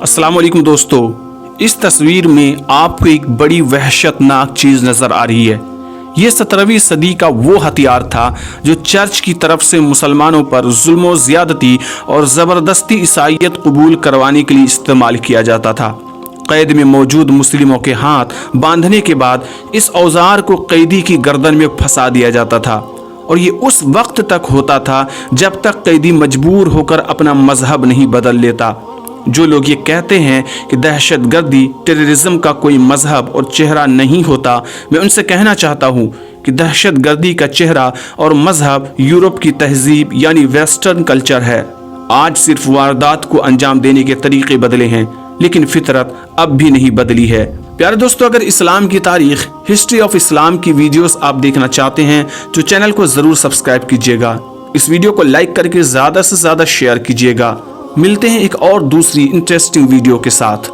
अस्सलाम वालेकुम दोस्तों, इस तस्वीर में आपको एक बड़ी वहशतनाक चीज़ नज़र आ रही है। ये 17वीं सदी का वो हथियार था जो चर्च की तरफ से मुसलमानों पर जुल्म ज़्यादती और ज़बरदस्ती ईसाईयत कबूल करवाने के लिए इस्तेमाल किया जाता था। कैद में मौजूद मुस्लिमों के हाथ बांधने के बाद इस औजार को कैदी की गर्दन में फंसा दिया जाता था और ये उस वक्त तक होता था जब तक कैदी मजबूर होकर अपना मजहब नहीं बदल लेता। जो लोग ये कहते हैं कि दहशतगर्दी टेररिज्म का कोई मजहब और चेहरा नहीं होता, मैं उनसे कहना चाहता हूँ कि दहशतगर्दी का चेहरा और मजहब यूरोप की तहजीब यानी वेस्टर्न कल्चर है। आज सिर्फ वारदात को अंजाम देने के तरीके बदले हैं, लेकिन फितरत अब भी नहीं बदली है। प्यारे दोस्तों, अगर इस्लाम की तारीख, हिस्ट्री ऑफ इस्लाम की वीडियोस आप देखना चाहते हैं तो चैनल को ज़रूर सब्सक्राइब कीजिएगा। इस वीडियो को लाइक करके ज़्यादा से ज़्यादा शेयर कीजिएगा। मिलते हैं एक और दूसरी इंटरेस्टिंग वीडियो के साथ।